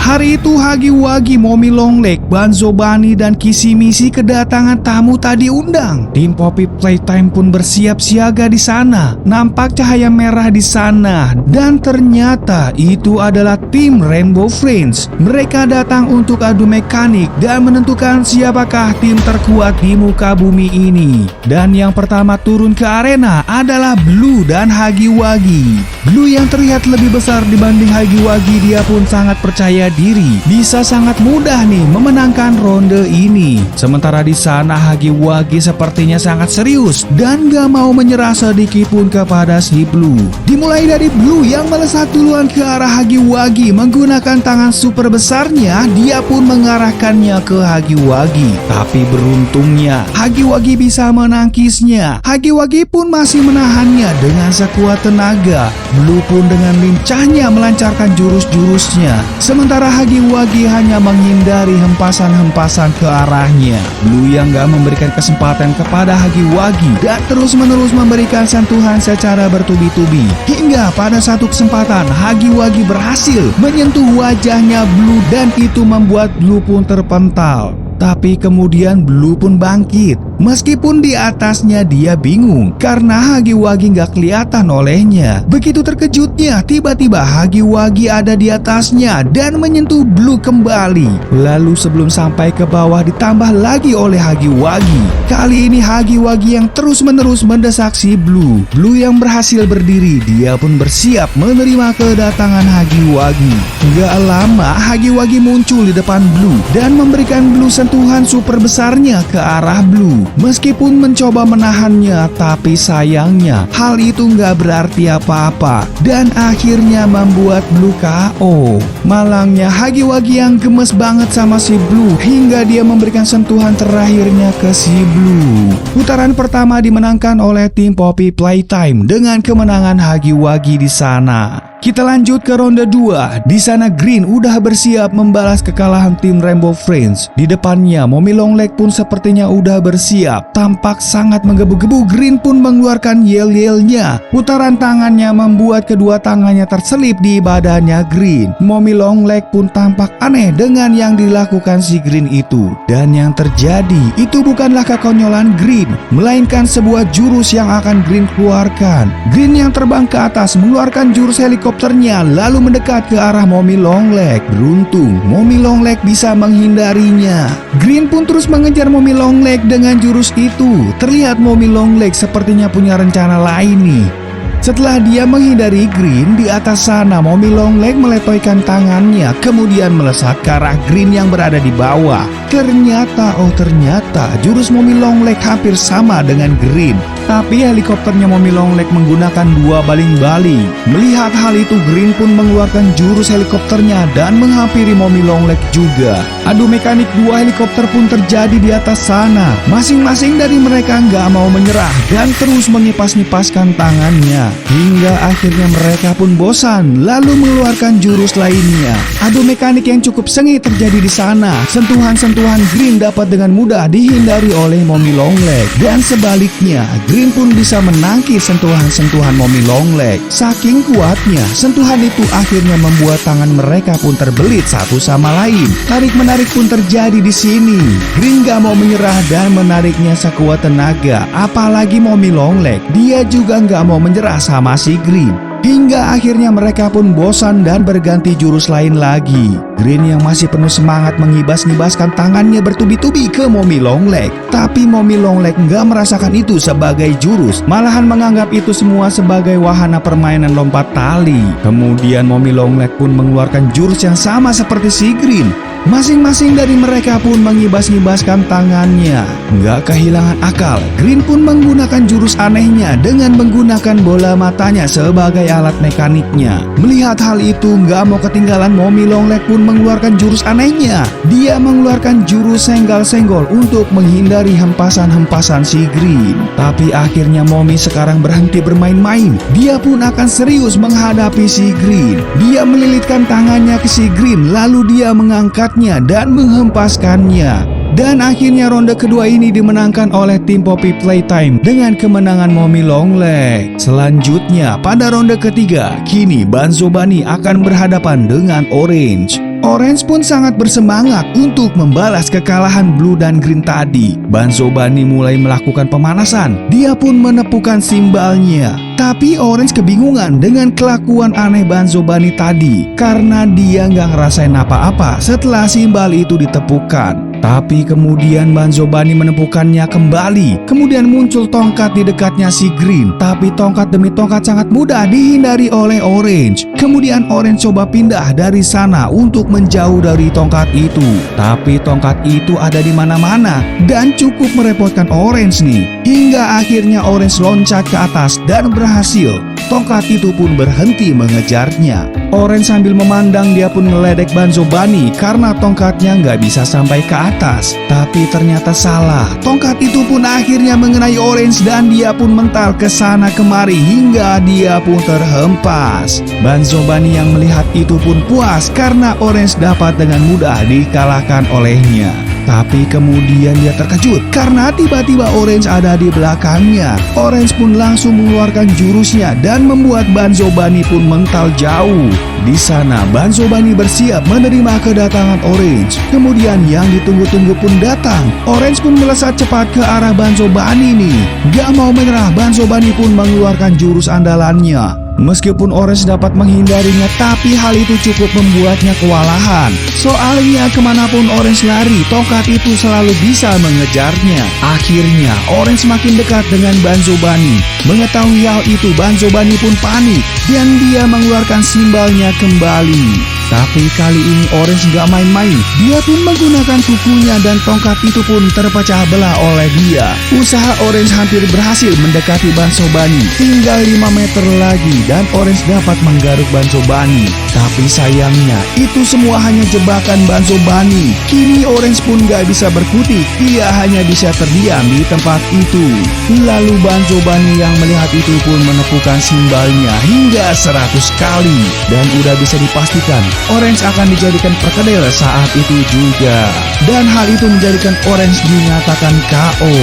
Hari itu Hagi-Wagi, Mommy Longlegs, Banzo Bunny, dan Kissy-Missy kedatangan tamu tak diundang. Tim Poppy Playtime pun bersiap siaga di sana. Nampak cahaya merah di sana dan ternyata itu adalah tim Rainbow Friends. Mereka datang untuk adu mekanik dan menentukan siapakah tim terkuat di muka bumi ini. Dan yang pertama turun ke arena adalah Blue dan Hagi-Wagi. Blue yang terlihat lebih besar dibanding Hagi-Wagi, dia pun sangat percaya diri bisa sangat mudah nih memenangkan ronde ini. Sementara di sana Hagi-Wagi sepertinya sangat serius dan gak mau menyerah sedikit pun kepada si Blue. Dimulai dari Blue yang melesat duluan ke arah Hagi-Wagi menggunakan tangan super besarnya, dia pun mengarahkannya ke Hagi-Wagi. Tapi beruntungnya Hagi-Wagi bisa menangkisnya. Hagi-Wagi pun masih menahannya dengan sekuat tenaga. Blue pun dengan lincahnya melancarkan jurus-jurusnya. Sementara Hagi-Wagi hanya menghindari hempasan-hempasan ke arahnya. Blue yang gak memberikan kesempatan kepada Hagi-Wagi dan terus-menerus memberikan sentuhan secara bertubi-tubi. Hingga pada satu kesempatan Hagi-Wagi berhasil menyentuh wajahnya Blue dan itu membuat Blue pun terpental. Tapi kemudian Blue pun bangkit. Meskipun di atasnya dia bingung karena Hagi-Wagi gak kelihatan olehnya. Begitu terkejutnya, tiba-tiba Hagi-Wagi ada di atasnya dan menyentuh Blue kembali. Lalu sebelum sampai ke bawah ditambah lagi oleh Hagi-Wagi. Kali ini Hagi-Wagi yang terus-menerus mendesak si Blue. Blue yang berhasil berdiri, dia pun bersiap menerima kedatangan Hagi-Wagi. Gak lama Hagi-Wagi muncul di depan Blue dan memberikan Blue sentuhan super besarnya ke arah Blue. Meskipun mencoba menahannya, tapi sayangnya hal itu nggak berarti apa-apa dan akhirnya membuat Blue KO. Malangnya Hagi-Wagi yang gemes banget sama si Blue hingga dia memberikan sentuhan terakhirnya ke si Blue. Putaran pertama dimenangkan oleh tim Poppy Playtime dengan kemenangan Hagi-Wagi di sana. Kita lanjut ke ronde 2. Di sana Green udah bersiap membalas kekalahan tim Rainbow Friends. Di depannya Mommy Longlegs pun sepertinya udah bersiap. Tampak sangat menggebu-gebu. Green pun mengeluarkan yel-yelnya. Putaran tangannya membuat kedua tangannya terselip di badannya Green. Mommy Longlegs pun tampak aneh dengan yang dilakukan si Green itu. Dan yang terjadi itu bukanlah kekonyolan Green, melainkan sebuah jurus yang akan Green keluarkan. Green yang terbang ke atas mengeluarkan jurus helikopternya lalu mendekat ke arah Mommy Longlegs. Beruntung Mommy Longlegs bisa menghindarinya. Green pun terus mengejar Mommy Longlegs dengan jurus itu. Terlihat Mommy Longlegs sepertinya punya rencana lain nih. Setelah dia menghindari Green, di atas sana Mommy Longlegs meletoikan tangannya kemudian melesat ke arah Green yang berada di bawah. Ternyata jurus Mommy Longlegs hampir sama dengan Green. Tapi helikopternya Mommy Longlegs menggunakan dua baling-baling. Melihat hal itu Green pun mengeluarkan jurus helikopternya dan menghampiri Mommy Longlegs juga. Adu mekanik dua helikopter pun terjadi di atas sana. Masing-masing dari mereka nggak mau menyerah dan terus mengipas-ngipaskan tangannya. Hingga akhirnya mereka pun bosan lalu mengeluarkan jurus lainnya. Adu mekanik yang cukup sengit terjadi di sana. Sentuhan-sentuhan Green dapat dengan mudah dihindari oleh Mommy Longlegs dan sebaliknya Green pun bisa menangkis sentuhan-sentuhan Mommy Longlegs. Saking kuatnya, sentuhan itu akhirnya membuat tangan mereka pun terbelit satu sama lain. Tarik-menarik pun terjadi di sini. Green gak mau menyerah dan menariknya sekuat tenaga. Apalagi Mommy Longlegs, dia juga gak mau menyerah sama si Green. Hingga akhirnya mereka pun bosan dan berganti jurus lain lagi. Green yang masih penuh semangat mengibas-ngibaskan tangannya bertubi-tubi ke Mommy Longlegs. Tapi Mommy Longlegs nggak merasakan itu sebagai jurus, malahan menganggap itu semua sebagai wahana permainan lompat tali. Kemudian Mommy Longlegs pun mengeluarkan jurus yang sama seperti si Green. Masing-masing dari mereka pun mengibas-ngibaskan tangannya. Nggak kehilangan akal, Green pun menggunakan jurus anehnya dengan menggunakan bola matanya sebagai alat mekaniknya. Melihat hal itu, nggak mau ketinggalan Mommy Longlegs pun mengeluarkan jurus anehnya. Dia mengeluarkan jurus senggol-senggol untuk menghindari hempasan-hempasan si Green. Tapi akhirnya Mommy sekarang berhenti bermain-main. Dia pun akan serius menghadapi si Green. Dia melilitkan tangannya ke si Green, lalu dia mengangkatnya dan menghempaskannya. Dan akhirnya ronde kedua ini dimenangkan oleh tim Poppy Playtime dengan kemenangan Mommy Longlegs. Selanjutnya pada ronde ketiga, kini Banzo Bunny akan berhadapan dengan Orange. Orange pun sangat bersemangat untuk membalas kekalahan Blue dan Green tadi. Banzo Bunny mulai melakukan pemanasan. Dia pun menepukkan simbalnya. Tapi Orange kebingungan dengan kelakuan aneh Banzo Bunny tadi karena dia nggak ngerasain apa-apa setelah simbal itu ditepukkan. Tapi kemudian Banzo Bunny menepukkannya kembali. Kemudian muncul tongkat di dekatnya si Green. Tapi tongkat demi tongkat sangat mudah dihindari oleh Orange. Kemudian Orange coba pindah dari sana untuk menjauh dari tongkat itu. Tapi tongkat itu ada di mana-mana dan cukup merepotkan Orange nih. Hingga akhirnya Orange loncat ke atas dan berhasil. Tongkat itu pun berhenti mengejarnya. Orange sambil memandang dia pun ngeledek Banzo Bunny karena tongkatnya nggak bisa sampai ke atas. Tapi ternyata salah. Tongkat itu pun akhirnya mengenai Orange dan dia pun mental ke sana kemari hingga dia pun terhempas. Banzo Bunny yang melihat itu pun puas karena Orange dapat dengan mudah dikalahkan olehnya. Tapi kemudian dia terkejut karena tiba-tiba Orange ada di belakangnya. Orange pun langsung mengeluarkan jurusnya dan membuat Banzo Bunny pun mental jauh. Di sana Banzo Bunny bersiap menerima kedatangan Orange. Kemudian yang ditunggu-tunggu pun datang. Orange pun melesat cepat ke arah Banzo Bunny nih. Gak mau menyerah, Banzo Bunny pun mengeluarkan jurus andalannya. Meskipun Orange dapat menghindarinya, tapi hal itu cukup membuatnya kewalahan. Soalnya kemanapun Orange lari, tongkat itu selalu bisa mengejarnya. Akhirnya Orange semakin dekat dengan Banzo Bunny. Mengetahui hal itu, Banzo Bunny pun panik dan dia mengeluarkan simbalnya kembali. Tapi kali ini Orange gak main-main. Dia pun menggunakan kukunya dan tongkat itu pun terpecah belah oleh dia. Usaha Orange hampir berhasil mendekati Banzo Bunny. Tinggal 5 meter lagi dan Orange dapat menggaruk Banzo Bunny. Tapi sayangnya itu semua hanya jebakan Banzo Bunny. Kini Orange pun gak bisa berkutik. Ia hanya bisa terdiam di tempat itu. Lalu Banzo Bunny yang melihat itu pun menepukkan simbalnya hingga 100 kali. Dan udah bisa dipastikan Orange akan dijadikan perkedel saat itu juga. Dan hal itu menjadikan Orange dinyatakan KO.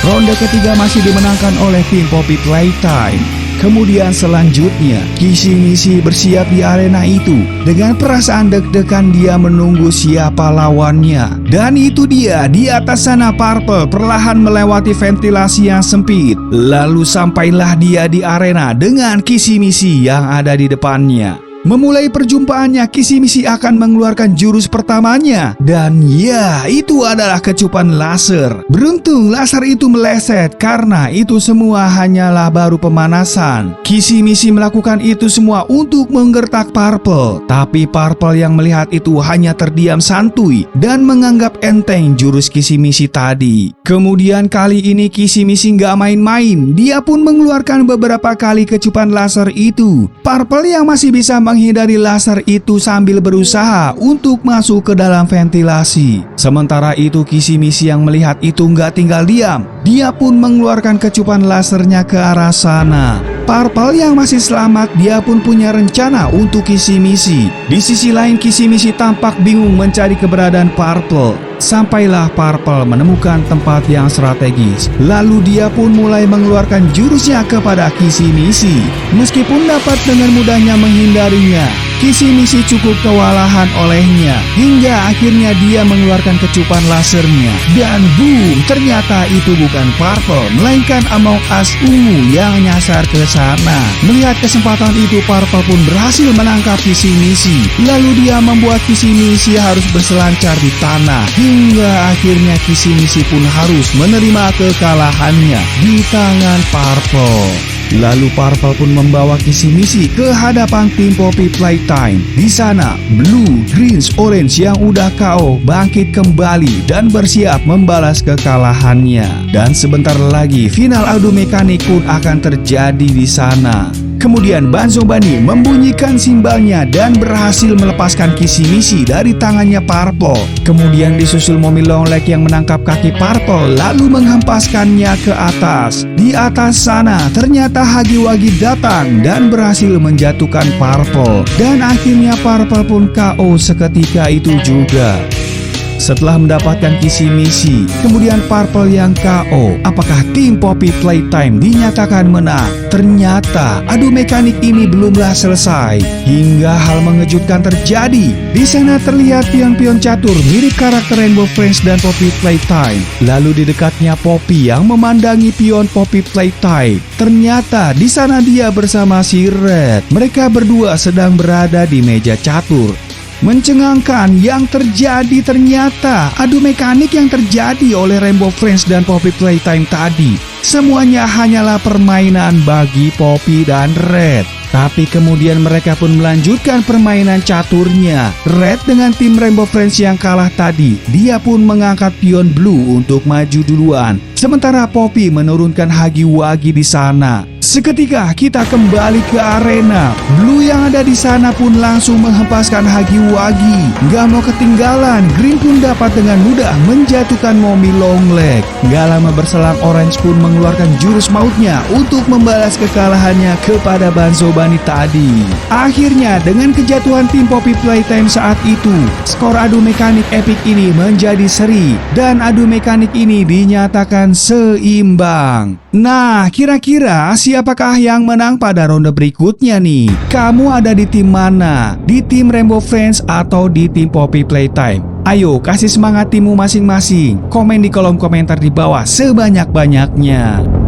Ronde ketiga masih dimenangkan oleh tim Poppy Playtime. Kemudian selanjutnya, Kissy-Missy bersiap di arena itu. Dengan perasaan deg-degan dia menunggu siapa lawannya. Dan itu dia, di atas sana Purple perlahan melewati ventilasi yang sempit. Lalu sampailah dia di arena dengan Kissy-Missy yang ada di depannya. Memulai perjumpaannya, Kissy-Missy akan mengeluarkan jurus pertamanya. Dan ya, itu adalah kecupan laser. Beruntung laser itu meleset karena itu semua hanyalah baru pemanasan. Kissy-Missy melakukan itu semua untuk menggertak Purple. Tapi Purple yang melihat itu hanya terdiam santuy dan menganggap enteng jurus Kissy-Missy tadi. Kemudian kali ini Kissy-Missy nggak main-main. Dia pun mengeluarkan beberapa kali kecupan laser itu. Purple yang masih bisa menghindari laser itu sambil berusaha untuk masuk ke dalam ventilasi. Sementara itu Kissy-Missy yang melihat itu nggak tinggal diam. Dia pun mengeluarkan kecupan lasernya ke arah sana. Purple yang masih selamat, dia pun punya rencana untuk Kissy-Missy. Di sisi lain Kissy-Missy tampak bingung mencari keberadaan Purple. Sampailah Purple menemukan tempat yang strategis. Lalu dia pun mulai mengeluarkan jurusnya kepada Kissy-Missy. Meskipun dapat dengan mudahnya menghindarinya, Kissy-Missy cukup kewalahan olehnya. Hingga akhirnya dia mengeluarkan kecupan lasernya. Dan boom, ternyata itu bukan Purple, melainkan Among Us ungu yang nyasar ke sana. Melihat kesempatan itu, Purple pun berhasil menangkap Kissy-Missy. Lalu dia membuat Kissy-Missy harus berselancar di tanah. Hingga akhirnya Kissy-Missy pun harus menerima kekalahannya di tangan Purple. Lalu Purple pun membawa Kissy-Missy ke hadapan tim Poppy Playtime. Di sana, Blue, Green, Orange yang udah KO bangkit kembali dan bersiap membalas kekalahannya. Dan sebentar lagi final adu mekanik pun akan terjadi di sana. Kemudian Banzo Bunny membunyikan simbalnya dan berhasil melepaskan Kissy-Missy dari tangannya Purple. Kemudian disusul Mommy Longlegs yang menangkap kaki Purple lalu menghempaskannya ke atas. Di atas sana ternyata Huggy-Wuggy datang dan berhasil menjatuhkan Purple. Dan akhirnya Purple pun KO seketika itu juga. setelah mendapatkan kisi-misi. Kemudian Purple yang KO. Apakah tim Poppy Playtime dinyatakan menang? Ternyata adu mekanik ini belumlah selesai hingga hal mengejutkan terjadi. Di sana terlihat pion-pion catur mirip karakter Rainbow Friends dan Poppy Playtime. Lalu di dekatnya Poppy yang memandangi pion Poppy Playtime. Ternyata di sana dia bersama si Red. Mereka berdua sedang berada di meja catur. Mencengangkan yang terjadi, ternyata adu mekanik yang terjadi oleh Rainbow Friends dan Poppy Playtime tadi semuanya hanyalah permainan bagi Poppy dan Red. Tapi kemudian mereka pun melanjutkan permainan caturnya. Red dengan tim Rainbow Friends yang kalah tadi, dia pun mengangkat pion Blue untuk maju duluan. Sementara Poppy menurunkan Hagi-Wagi di sana. Seketika kita kembali ke arena. Blue yang ada di sana pun langsung menghempaskan Hagi-Wagi. Gak mau ketinggalan, Green pun dapat dengan mudah menjatuhkan Mommy Longlegs. Gak lama berselang, Orange pun mengeluarkan jurus mautnya untuk membalas kekalahannya kepada Banzo Bunny tadi. Akhirnya dengan kejatuhan tim Poppy Playtime saat itu, skor adu mekanik epic ini menjadi seri dan adu mekanik ini dinyatakan seimbang. Nah, kira-kira siapakah yang menang pada ronde berikutnya nih? Kamu ada di tim mana? Di tim Rainbow Friends atau di tim Poppy Playtime? Ayo kasih semangat timmu masing-masing. Komen di kolom komentar di bawah sebanyak-banyaknya.